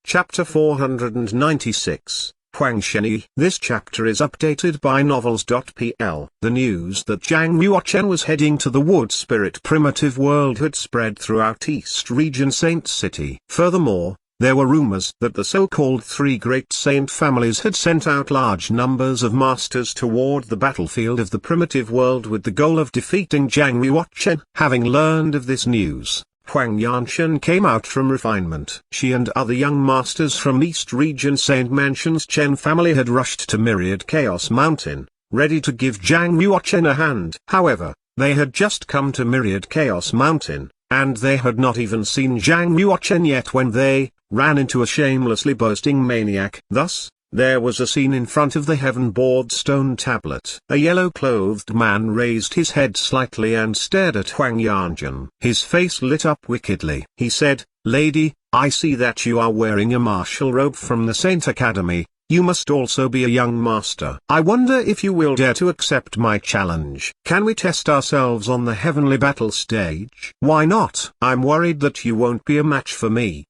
Chapter 496, Huang Shenyi. This chapter is updated by novels.pl. The news that Zhang Yuochen was heading to the wood spirit primitive world had spread throughout East Region Saint City. Furthermore, there were rumors that the so-called three great saint families had sent out large numbers of masters toward the battlefield of the primitive world with the goal of defeating Zhang Yuochen. Having learned of this news, Huang Yanshan came out from refinement. She and other young masters from East Region Saint Mansion's Chen family had rushed to Myriad Chaos Mountain, ready to give Zhang Yuochen a hand. However, they had just come to Myriad Chaos Mountain, and they had not even seen Zhang Yuochen yet when they ran into a shamelessly boasting maniac. Thus, there was a scene in front of the heaven-board stone tablet. A yellow-clothed man raised his head slightly and stared at Huang Yanjun. His face lit up wickedly. He said, "Lady, I see that you are wearing a martial robe from the Saint Academy. You must also be a young master. I wonder if you will dare to accept my challenge. Can we test ourselves on the heavenly battle stage?" "Why not? I'm worried that you won't be a match for me."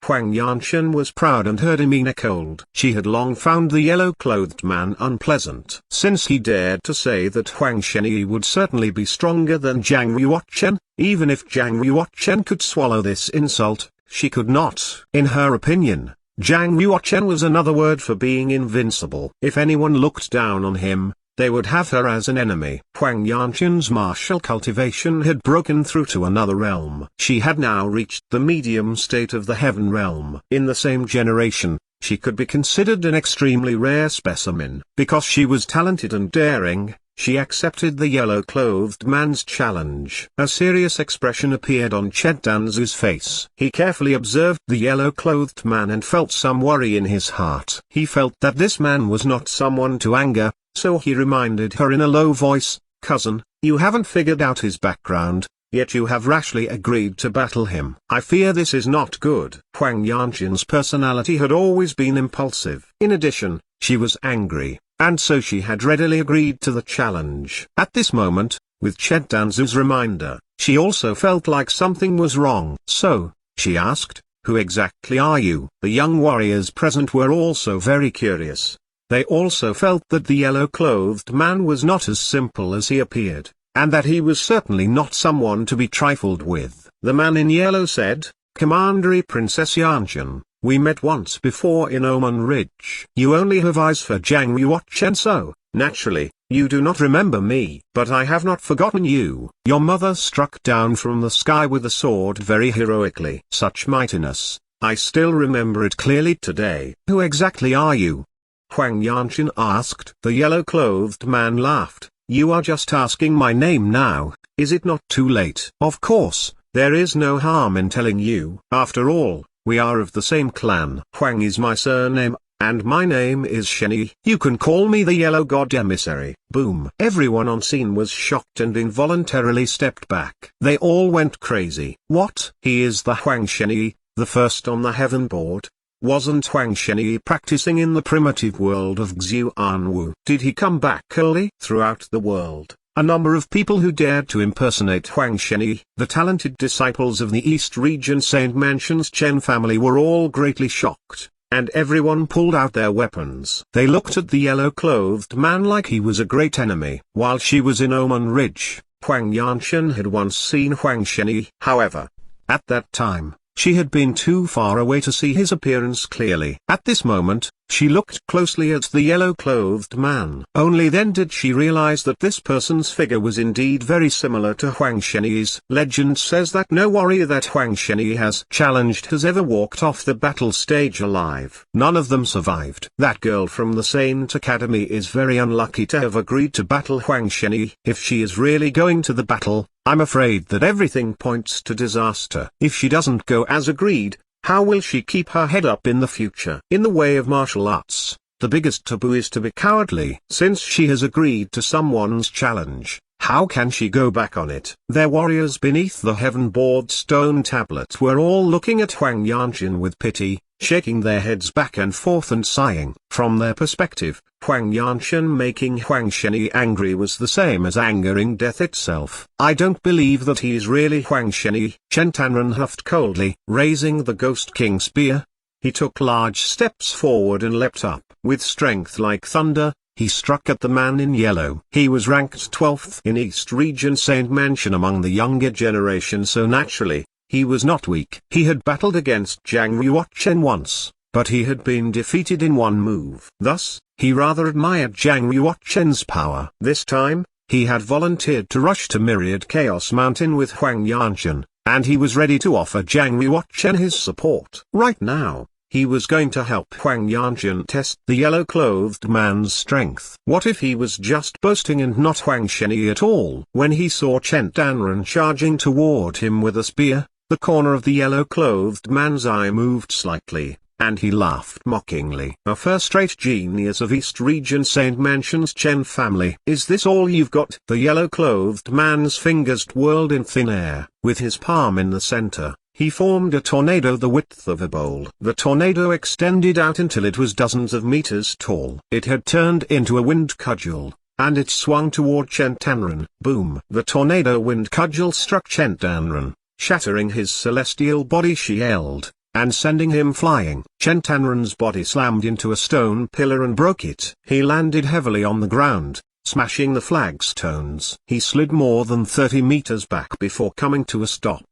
Huang Yanshan was proud and her demeanor cold. She had long found the yellow-clothed man unpleasant. Since he dared to say that Huang Shenyi would certainly be stronger than Zhang Yuochen, even if Zhang Yuochen could swallow this insult, she could not. In her opinion, Zhang Yuochen was another word for being invincible. If anyone looked down on him, they would have her as an enemy. Huang Yanshan's martial cultivation had broken through to another realm. She had now reached the medium state of the heaven realm. In the same generation, she could be considered an extremely rare specimen. Because she was talented and daring, she accepted the yellow-clothed man's challenge. A serious expression appeared on Chedanzu's face. He carefully observed the yellow-clothed man and felt some worry in his heart. He felt that this man was not someone to anger, so he reminded her in a low voice, "Cousin, you haven't figured out his background, yet you have rashly agreed to battle him. I fear this is not good." Huang Yanshan's personality had always been impulsive. In addition, she was angry, and so she had readily agreed to the challenge. At this moment, with Chedanzu's reminder, she also felt like something was wrong. "So," she asked, "who exactly are you?" The young warriors present were also very curious. They also felt that the yellow-clothed man was not as simple as he appeared, and that he was certainly not someone to be trifled with. The man in yellow said, "Commandery Princess Yanjun, we met once before in Oman Ridge. You only have eyes for Zhang Yuochen, so, naturally, you do not remember me. But I have not forgotten you. Your mother struck down from the sky with a sword very heroically. Such mightiness, I still remember it clearly today." "Who exactly are you?" Huang Yanshan asked. The yellow-clothed man laughed. "You are just asking my name now, is it not too late?" "Of course, there is no harm in telling you. After all, we are of the same clan. Huang is my surname, and my name is Shenyi. You can call me the Yellow God Emissary." Boom! Everyone on scene was shocked and involuntarily stepped back. They all went crazy. What? He is the Huang Shenyi, the first on the heaven board? Wasn't Huang Shenyi practicing in the primitive world of Xuanwu? Did he come back early? Throughout the world, a number of people who dared to impersonate Huang Shenyi, the talented disciples of the East Region Saint Mansion's Chen family, were all greatly shocked, and everyone pulled out their weapons. They looked at the yellow-clothed man like he was a great enemy. While she was in Oman Ridge, Huang Yanshan had once seen Huang Shenyi. However, at that time, she had been too far away to see his appearance clearly. At this moment, she looked closely at the yellow-clothed man. Only then did she realize that this person's figure was indeed very similar to Huang Shenyi's. Legend says that no warrior that Huang Shenyi has challenged has ever walked off the battle stage alive. None of them survived. That girl from the Saint Academy is very unlucky to have agreed to battle Huang Shenyi. If she is really going to the battle, I'm afraid that everything points to disaster. If she doesn't go as agreed, how will she keep her head up in the future? In the way of martial arts, the biggest taboo is to be cowardly. Since she has agreed to someone's challenge, how can she go back on it? Their warriors beneath the heaven-board stone tablet were all looking at Huang Yanshan with pity, shaking their heads back and forth and sighing. From their perspective, Huang Yanshan making Huang Shenyi angry was the same as angering death itself. "I don't believe that he is really Huang Shenyi," Chen Tanren huffed coldly, raising the Ghost King spear. he took large steps forward and leapt up. With strength like thunder, he struck at the man in yellow. He was ranked 12th in East Region Saint Mansion among the younger generation, so naturally, he was not weak. He had battled against Zhang Yuochen once, but he had been defeated in one move. Thus, he rather admired Zhang Yuochen's power. This time, he had volunteered to rush to Myriad Chaos Mountain with Huang Shenyi, and he was ready to offer Zhang Yuochen his support. Right now, he was going to help Huang Shenyi test the yellow-clothed man's strength. What if he was just boasting and not Huang Shenyi at all? When he saw Chen Danren charging toward him with a spear, the corner of the yellow-clothed man's eye moved slightly, and he laughed mockingly. A first-rate genius of East Region Saint Mansion's Chen family. Is this all you've got? The yellow-clothed man's fingers twirled in thin air. With his palm in the center, he formed a tornado the width of a bowl. The tornado extended out until it was dozens of meters tall. It had turned into a wind cudgel, and it swung toward Chen Danren. Boom! The tornado wind cudgel struck Chen Danren, shattering his celestial body shield, and sending him flying. Chen Danren's body slammed into a stone pillar and broke it. He landed heavily on the ground, smashing the flagstones. He slid more than 30 meters back before coming to a stop.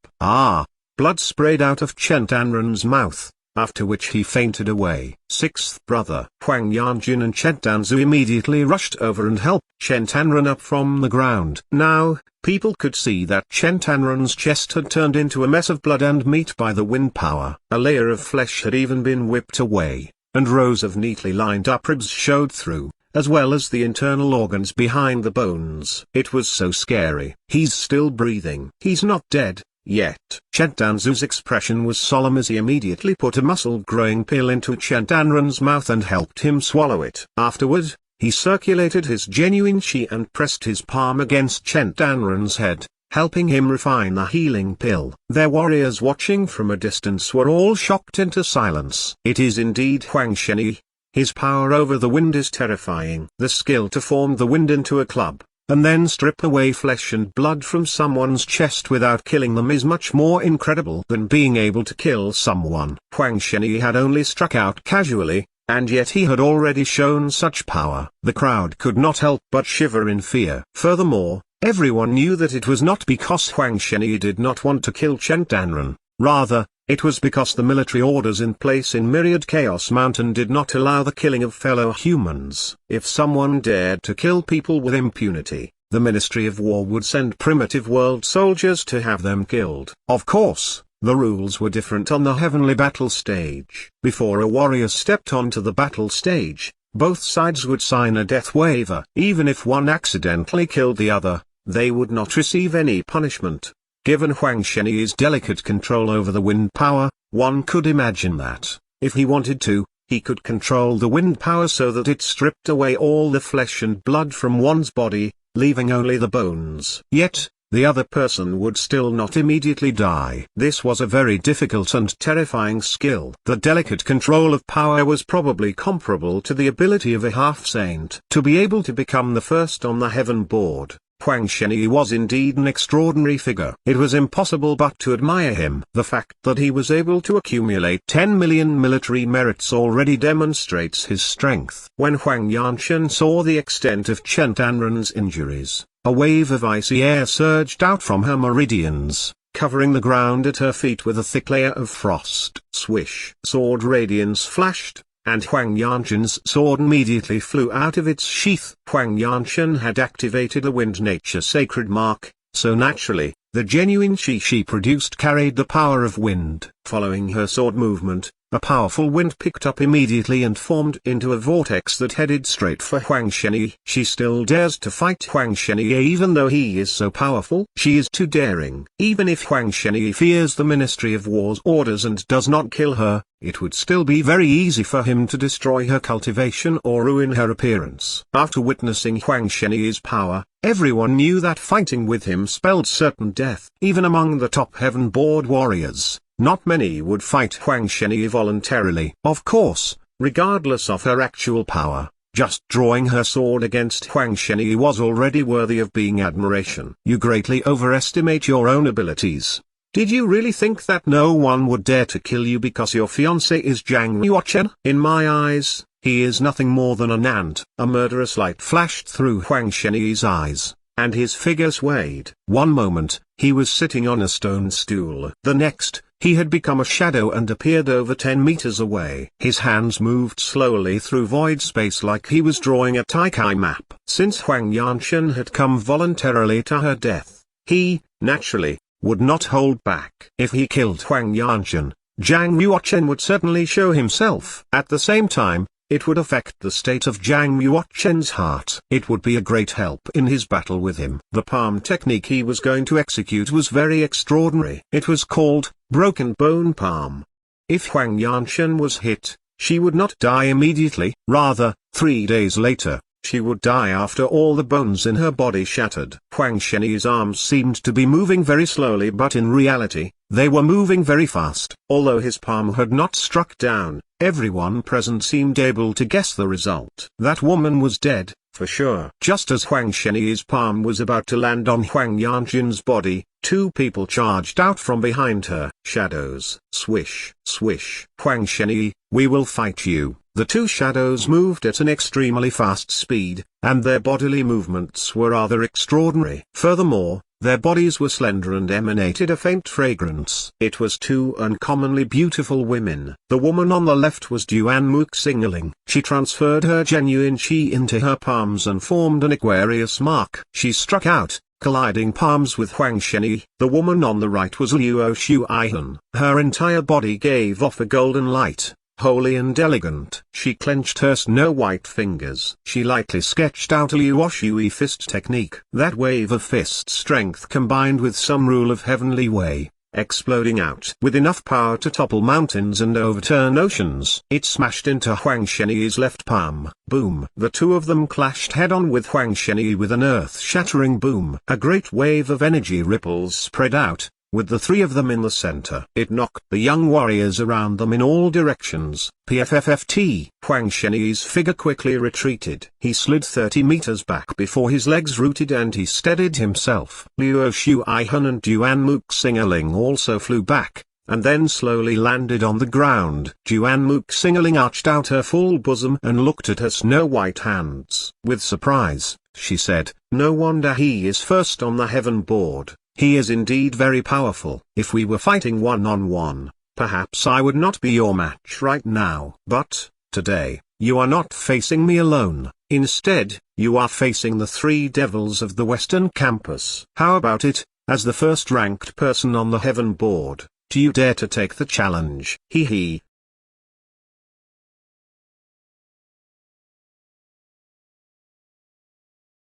Blood sprayed out of Chen Danren's mouth, after which he fainted away. Sixth brother Huang Yanjun and Chen Danzu immediately rushed over and helped Chen Danren up from the ground. Now, people could see that Chen Danren's chest had turned into a mess of blood and meat by the wind power. A layer of flesh had even been whipped away, and rows of neatly lined up ribs showed through, as well as the internal organs behind the bones. It was so scary. He's still breathing. He's not dead yet. Chen Danzu's expression was solemn as he immediately put a muscle-growing pill into Chen Danren's mouth and helped him swallow it. Afterward, he circulated his genuine qi and pressed his palm against Chen Danren's head, helping him refine the healing pill. Their warriors watching from a distance were all shocked into silence. It is indeed Huang Shenyi. His power over the wind is terrifying. The skill to form the wind into a club, and then strip away flesh and blood from someone's chest without killing them is much more incredible than being able to kill someone. Huang Shenyi had only struck out casually, and yet he had already shown such power. The crowd could not help but shiver in fear. Furthermore, everyone knew that it was not because Huang Shenyi did not want to kill Chen Danren, rather, it was because the military orders in place in Myriad Chaos Mountain did not allow the killing of fellow humans. If someone dared to kill people with impunity, the Ministry of War would send primitive world soldiers to have them killed. Of course, the rules were different on the heavenly battle stage. Before a warrior stepped onto the battle stage, both sides would sign a death waiver. Even if one accidentally killed the other, they would not receive any punishment. Given Huang Shenyi's delicate control over the wind power, one could imagine that, if he wanted to, he could control the wind power so that it stripped away all the flesh and blood from one's body, leaving only the bones. Yet, the other person would still not immediately die. This was a very difficult and terrifying skill. The delicate control of power was probably comparable to the ability of a half-saint to be able to become the first on the heaven board. Huang Shenyi was indeed an extraordinary figure. It was impossible but to admire him. The fact that he was able to accumulate 10 million military merits already demonstrates his strength. When Huang Yanchen saw the extent of Chen Danren's injuries, a wave of icy air surged out from her meridians, covering the ground at her feet with a thick layer of frost. Swish! Sword radiance flashed, and Huang Yanchen's sword immediately flew out of its sheath. Huang Yanchen had activated the wind nature sacred mark, so naturally, the genuine qi she produced carried the power of wind. Following her sword movement, a powerful wind picked up immediately and formed into a vortex that headed straight for Huang Shenyi. She still dares to fight Huang Shenyi even though he is so powerful. She is too daring. Even if Huang Shenyi fears the Ministry of War's orders and does not kill her, it would still be very easy for him to destroy her cultivation or ruin her appearance. After witnessing Huang Shenyi's power, everyone knew that fighting with him spelled certain death. Even among the top heaven board warriors, not many would fight Huang Shenyi voluntarily. Of course, regardless of her actual power, just drawing her sword against Huang Shenyi was already worthy of being admiration. You greatly overestimate your own abilities. Did you really think that no one would dare to kill you because your fiancé is Zhang Yuochen? In my eyes, he is nothing more than an ant." A murderous light flashed through Huang Shenyi's eyes, and his figure swayed. One moment, he was sitting on a stone stool. The next, he had become a shadow and appeared over 10 meters away. His hands moved slowly through void space like he was drawing a Taikai map. Since Huang Yanshan had come voluntarily to her death, he, naturally, would not hold back. If he killed Huang Yanshan, Zhang Yuochen would certainly show himself. At the same time, it would affect the state of Zhang Yuochen's heart. It would be a great help in his battle with him. The palm technique he was going to execute was very extraordinary. It was called broken bone palm. If Huang Yanshan was hit, she would not die immediately. Rather, 3 days later, she would die after all the bones in her body shattered. Huang Shenyi's arms seemed to be moving very slowly, but in reality, they were moving very fast. Although his palm had not struck down, everyone present seemed able to guess the result. That woman was dead, for sure. Just as Huang Shenyi's palm was about to land on Huang Yanshan's body, 2 people charged out from behind her. Shadows. Swish, swish. "Huang Shenyi, we will fight you." The 2 shadows moved at an extremely fast speed, and their bodily movements were rather extraordinary. Furthermore, their bodies were slender and emanated a faint fragrance. It was 2 uncommonly beautiful women. The woman on the left was Duanmuk Singling. She transferred her genuine chi into her palms and formed an Aquarius mark. She struck out, colliding palms with Huang Shenyi. The woman on the right was Luo Shuihan. Her entire body gave off a golden light, holy and elegant. She clenched her snow-white fingers. She lightly sketched out a Luo Shui fist technique. That wave of fist strength combined with some rule of heavenly way, exploding out with enough power to topple mountains and overturn oceans. It smashed into Huang Shenyi's left palm. Boom! The 2 of them clashed head-on with Huang Shenyi with an earth-shattering boom. A great wave of energy ripples spread out, with the 3 of them in the center. It knocked the young warriors around them in all directions. PFFFT. Huang Shenyi's figure quickly retreated. He slid 30 meters back before his legs rooted and he steadied himself. Luo Shuihan and Duanmuk Singling also flew back, and then slowly landed on the ground. Duanmuk Singling arched out her full bosom and looked at her snow-white hands. With surprise, she said, "No wonder he is first on the heaven board. He is indeed very powerful. If we were fighting one-on-one, perhaps I would not be your match right now. But, today, you are not facing me alone. Instead, you are facing the 3 devils of the Western Campus. How about it, as the first-ranked person on the heaven board? Do you dare to take the challenge?" Hee hee,